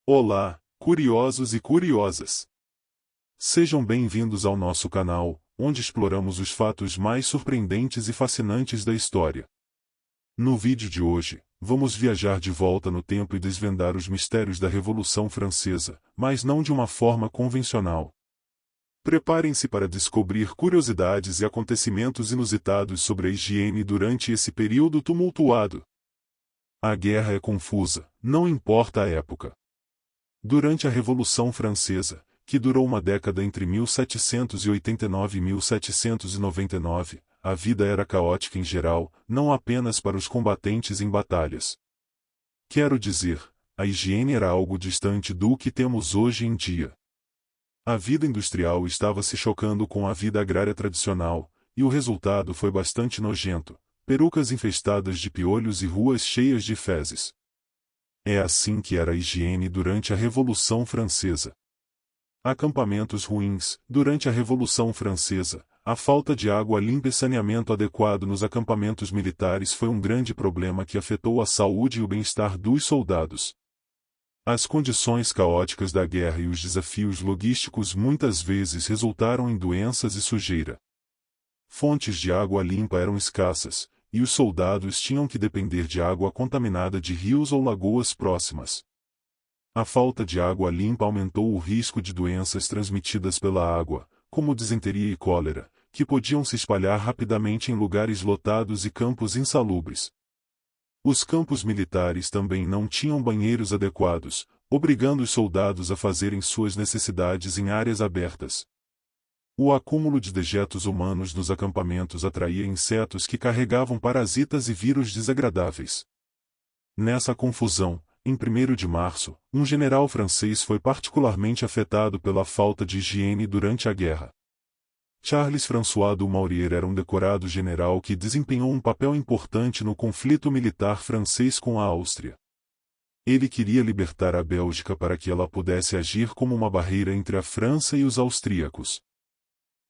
Olá, curiosos e curiosas! Sejam bem-vindos ao nosso canal, onde exploramos os fatos mais surpreendentes e fascinantes da história. No vídeo de hoje, vamos viajar de volta no tempo e desvendar os mistérios da Revolução Francesa, mas não de uma forma convencional. Preparem-se para descobrir curiosidades e acontecimentos inusitados sobre a higiene durante esse período tumultuado. A guerra é confusa, não importa a época. Durante a Revolução Francesa, que durou uma década entre 1789 e 1799, a vida era caótica em geral, não apenas para os combatentes em batalhas. Quero dizer, a higiene era algo distante do que temos hoje em dia. A vida industrial estava se chocando com a vida agrária tradicional, e o resultado foi bastante nojento: perucas infestadas de piolhos e ruas cheias de fezes. É assim que era a higiene durante a Revolução Francesa. Acampamentos ruins. Durante a Revolução Francesa, a falta de água limpa e saneamento adequado nos acampamentos militares foi um grande problema que afetou a saúde e o bem-estar dos soldados. As condições caóticas da guerra e os desafios logísticos muitas vezes resultaram em doenças e sujeira. Fontes de água limpa eram escassas, e os soldados tinham que depender de água contaminada de rios ou lagoas próximas. A falta de água limpa aumentou o risco de doenças transmitidas pela água, como disenteria e cólera, que podiam se espalhar rapidamente em lugares lotados e campos insalubres. Os campos militares também não tinham banheiros adequados, obrigando os soldados a fazerem suas necessidades em áreas abertas. O acúmulo de dejetos humanos nos acampamentos atraía insetos que carregavam parasitas e vírus desagradáveis. Nessa confusão, em 1º de março, um general francês foi particularmente afetado pela falta de higiene durante a guerra. Charles François du Maurier era um decorado general que desempenhou um papel importante no conflito militar francês com a Áustria. Ele queria libertar a Bélgica para que ela pudesse agir como uma barreira entre a França e os austríacos.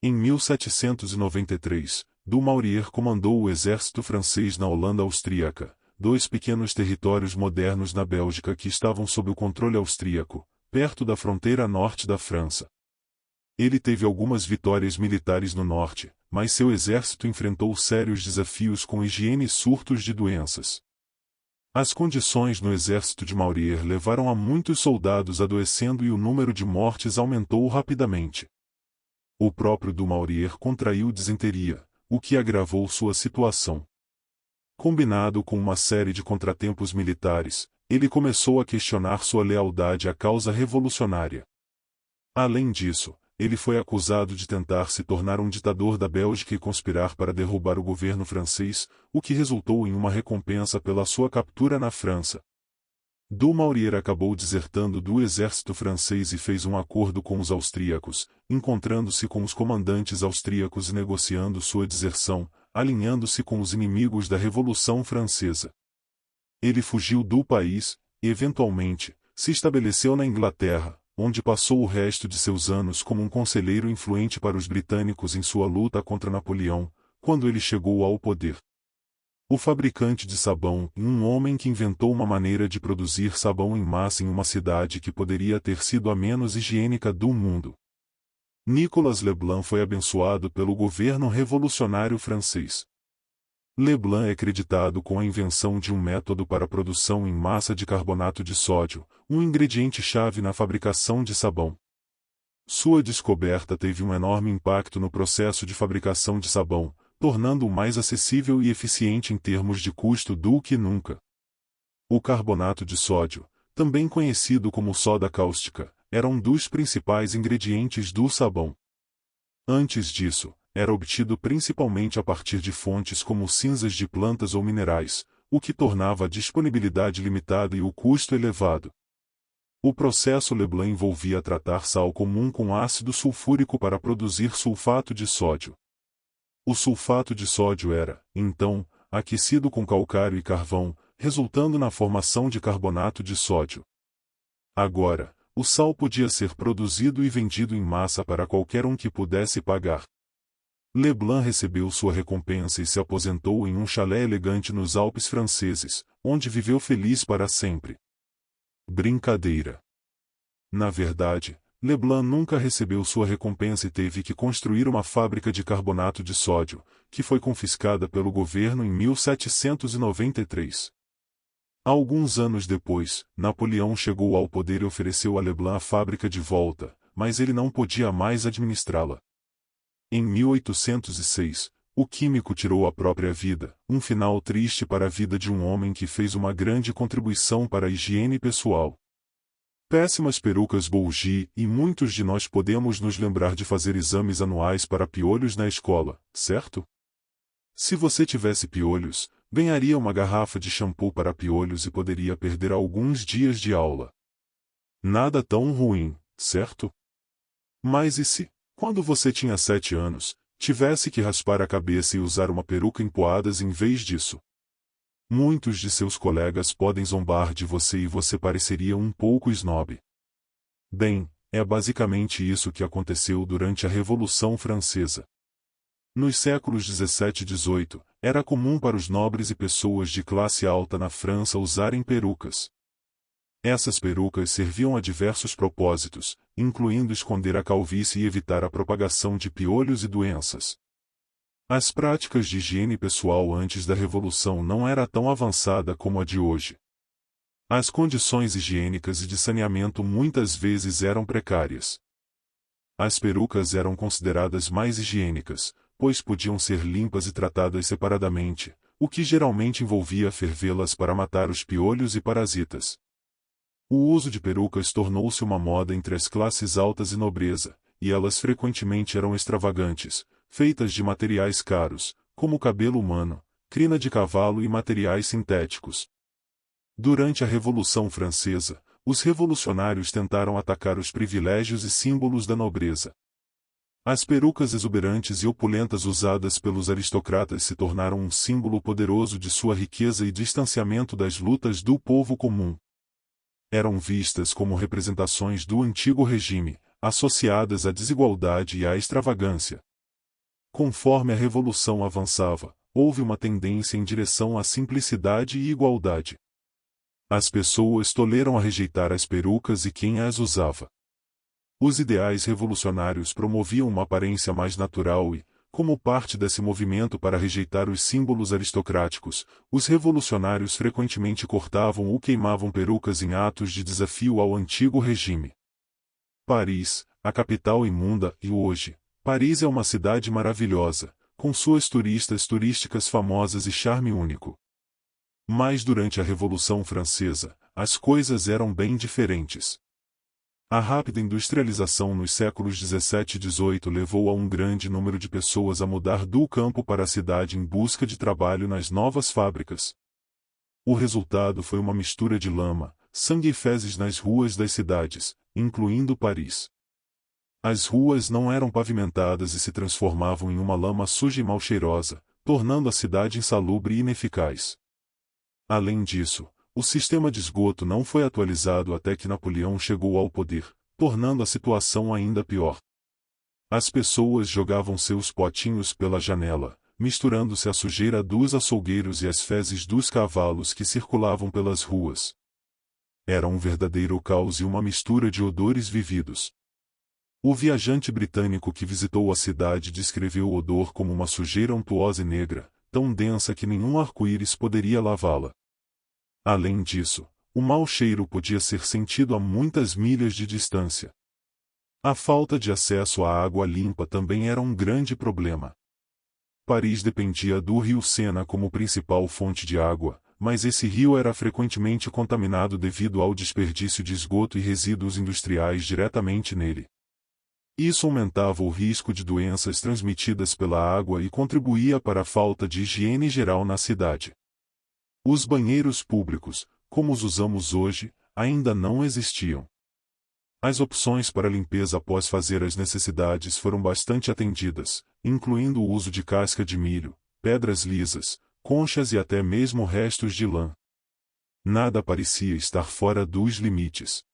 Em 1793, du Maurier comandou o exército francês na Holanda austríaca, dois pequenos territórios modernos na Bélgica que estavam sob o controle austríaco, perto da fronteira norte da França. Ele teve algumas vitórias militares no norte, mas seu exército enfrentou sérios desafios com higiene e surtos de doenças. As condições no exército de Maurier levaram a muitos soldados adoecendo e o número de mortes aumentou rapidamente. O próprio du Maurier contraiu disenteria, o que agravou sua situação. Combinado com uma série de contratempos militares, ele começou a questionar sua lealdade à causa revolucionária. Além disso, ele foi acusado de tentar se tornar um ditador da Bélgica e conspirar para derrubar o governo francês, o que resultou em uma recompensa pela sua captura na França. Du Maurier acabou desertando do exército francês e fez um acordo com os austríacos, encontrando-se com os comandantes austríacos e negociando sua deserção, alinhando-se com os inimigos da Revolução Francesa. Ele fugiu do país e, eventualmente, se estabeleceu na Inglaterra, onde passou o resto de seus anos como um conselheiro influente para os britânicos em sua luta contra Napoleão, quando ele chegou ao poder. O fabricante de sabão, um homem que inventou uma maneira de produzir sabão em massa em uma cidade que poderia ter sido a menos higiênica do mundo. Nicolas Leblanc foi abençoado pelo governo revolucionário francês. Leblanc é creditado com a invenção de um método para a produção em massa de carbonato de sódio, um ingrediente-chave na fabricação de sabão. Sua descoberta teve um enorme impacto no processo de fabricação de sabão, tornando-o mais acessível e eficiente em termos de custo do que nunca. O carbonato de sódio, também conhecido como soda cáustica, era um dos principais ingredientes do sabão. Antes disso, era obtido principalmente a partir de fontes como cinzas de plantas ou minerais, o que tornava a disponibilidade limitada e o custo elevado. O processo Leblanc envolvia tratar sal comum com ácido sulfúrico para produzir sulfato de sódio. O sulfato de sódio era, então, aquecido com calcário e carvão, resultando na formação de carbonato de sódio. Agora, o sal podia ser produzido e vendido em massa para qualquer um que pudesse pagar. Leblanc recebeu sua recompensa e se aposentou em um chalé elegante nos Alpes franceses, onde viveu feliz para sempre. Brincadeira. Na verdade, Leblanc nunca recebeu sua recompensa e teve que construir uma fábrica de carbonato de sódio, que foi confiscada pelo governo em 1793. Alguns anos depois, Napoleão chegou ao poder e ofereceu a Leblanc a fábrica de volta, mas ele não podia mais administrá-la. Em 1806, o químico tirou a própria vida, um final triste para a vida de um homem que fez uma grande contribuição para a higiene pessoal. Péssimas perucas Bougie, e muitos de nós podemos nos lembrar de fazer exames anuais para piolhos na escola, certo? Se você tivesse piolhos, ganharia uma garrafa de shampoo para piolhos e poderia perder alguns dias de aula. Nada tão ruim, certo? Mas e se, quando você tinha 7 anos, tivesse que raspar a cabeça e usar uma peruca em poadas em vez disso? Muitos de seus colegas podem zombar de você e você pareceria um pouco snob. Bem, é basicamente isso que aconteceu durante a Revolução Francesa. Nos séculos 17 e 18, era comum para os nobres e pessoas de classe alta na França usarem perucas. Essas perucas serviam a diversos propósitos, incluindo esconder a calvície e evitar a propagação de piolhos e doenças. As práticas de higiene pessoal antes da Revolução não era tão avançada como a de hoje. As condições higiênicas e de saneamento muitas vezes eram precárias. As perucas eram consideradas mais higiênicas, pois podiam ser limpas e tratadas separadamente, o que geralmente envolvia fervê-las para matar os piolhos e parasitas. O uso de perucas tornou-se uma moda entre as classes altas e nobreza, e elas frequentemente eram extravagantes, feitas de materiais caros, como cabelo humano, crina de cavalo e materiais sintéticos. Durante a Revolução Francesa, os revolucionários tentaram atacar os privilégios e símbolos da nobreza. As perucas exuberantes e opulentas usadas pelos aristocratas se tornaram um símbolo poderoso de sua riqueza e distanciamento das lutas do povo comum. Eram vistas como representações do antigo regime, associadas à desigualdade e à extravagância. Conforme a Revolução avançava, houve uma tendência em direção à simplicidade e igualdade. As pessoas toleram a rejeitar as perucas e quem as usava. Os ideais revolucionários promoviam uma aparência mais natural e, como parte desse movimento para rejeitar os símbolos aristocráticos, os revolucionários frequentemente cortavam ou queimavam perucas em atos de desafio ao antigo regime. Paris, a capital imunda, e hoje, Paris é uma cidade maravilhosa, com suas turísticas famosas e charme único. Mas durante a Revolução Francesa, as coisas eram bem diferentes. A rápida industrialização nos séculos 17 e 18 levou a um grande número de pessoas a mudar do campo para a cidade em busca de trabalho nas novas fábricas. O resultado foi uma mistura de lama, sangue e fezes nas ruas das cidades, incluindo Paris. As ruas não eram pavimentadas e se transformavam em uma lama suja e mal cheirosa, tornando a cidade insalubre e ineficaz. Além disso, o sistema de esgoto não foi atualizado até que Napoleão chegou ao poder, tornando a situação ainda pior. As pessoas jogavam seus potinhos pela janela, misturando-se à sujeira dos açougueiros e às fezes dos cavalos que circulavam pelas ruas. Era um verdadeiro caos e uma mistura de odores vividos. O viajante britânico que visitou a cidade descreveu o odor como uma sujeira untuosa e negra, tão densa que nenhum arco-íris poderia lavá-la. Além disso, o mau cheiro podia ser sentido a muitas milhas de distância. A falta de acesso à água limpa também era um grande problema. Paris dependia do rio Sena como principal fonte de água, mas esse rio era frequentemente contaminado devido ao desperdício de esgoto e resíduos industriais diretamente nele. Isso aumentava o risco de doenças transmitidas pela água e contribuía para a falta de higiene geral na cidade. Os banheiros públicos, como os usamos hoje, ainda não existiam. As opções para limpeza após fazer as necessidades foram bastante atendidas, incluindo o uso de casca de milho, pedras lisas, conchas e até mesmo restos de lã. Nada parecia estar fora dos limites.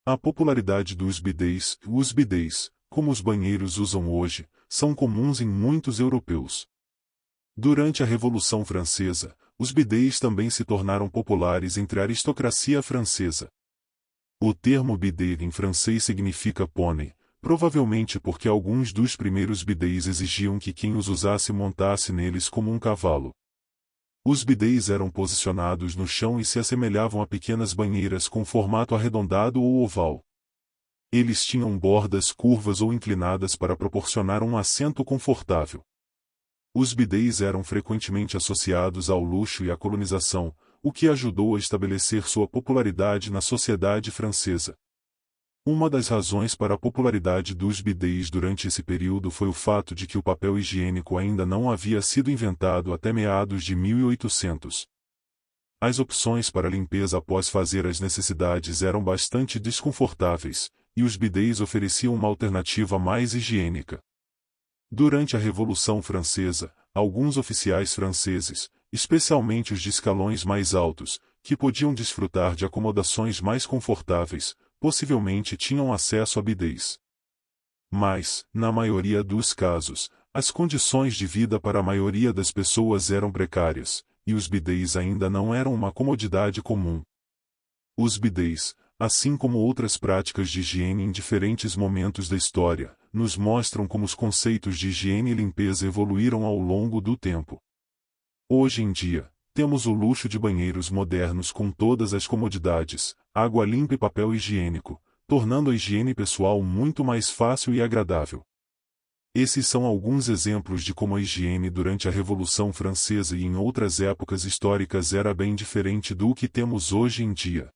A popularidade dos bidês, os bidês, como os banheiros usam hoje, são comuns em muitos europeus. Durante a Revolução Francesa, os bidês também se tornaram populares entre a aristocracia francesa. O termo bidet em francês significa pônei, provavelmente porque alguns dos primeiros bidets exigiam que quem os usasse montasse neles como um cavalo. Os bidets eram posicionados no chão e se assemelhavam a pequenas banheiras com formato arredondado ou oval. Eles tinham bordas curvas ou inclinadas para proporcionar um assento confortável. Os bidets eram frequentemente associados ao luxo e à colonização, o que ajudou a estabelecer sua popularidade na sociedade francesa. Uma das razões para a popularidade dos bidets durante esse período foi o fato de que o papel higiênico ainda não havia sido inventado até meados de 1800. As opções para limpeza após fazer as necessidades eram bastante desconfortáveis, e os bidets ofereciam uma alternativa mais higiênica. Durante a Revolução Francesa, alguns oficiais franceses, especialmente os de escalões mais altos, que podiam desfrutar de acomodações mais confortáveis, possivelmente tinham acesso a bidets. Mas, na maioria dos casos, as condições de vida para a maioria das pessoas eram precárias, e os bidets ainda não eram uma comodidade comum. Os bidets, assim como outras práticas de higiene em diferentes momentos da história, nos mostram como os conceitos de higiene e limpeza evoluíram ao longo do tempo. Hoje em dia, temos o luxo de banheiros modernos com todas as comodidades, água limpa e papel higiênico, tornando a higiene pessoal muito mais fácil e agradável. Esses são alguns exemplos de como a higiene durante a Revolução Francesa e em outras épocas históricas era bem diferente do que temos hoje em dia.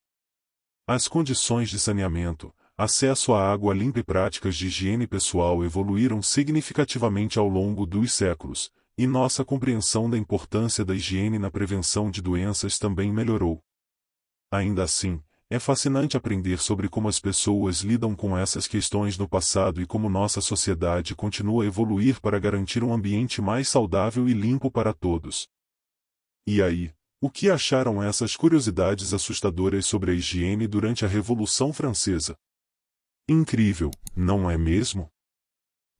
As condições de saneamento, acesso à água limpa e práticas de higiene pessoal evoluíram significativamente ao longo dos séculos, e nossa compreensão da importância da higiene na prevenção de doenças também melhorou. Ainda assim, é fascinante aprender sobre como as pessoas lidam com essas questões no passado e como nossa sociedade continua a evoluir para garantir um ambiente mais saudável e limpo para todos. E aí, o que acharam essas curiosidades assustadoras sobre a higiene durante a Revolução Francesa? Incrível, não é mesmo?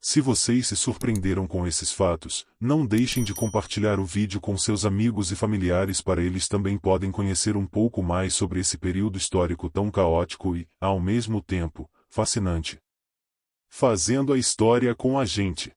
Se vocês se surpreenderam com esses fatos, não deixem de compartilhar o vídeo com seus amigos e familiares para eles também podem conhecer um pouco mais sobre esse período histórico tão caótico e, ao mesmo tempo, fascinante. Fazendo a história com a gente.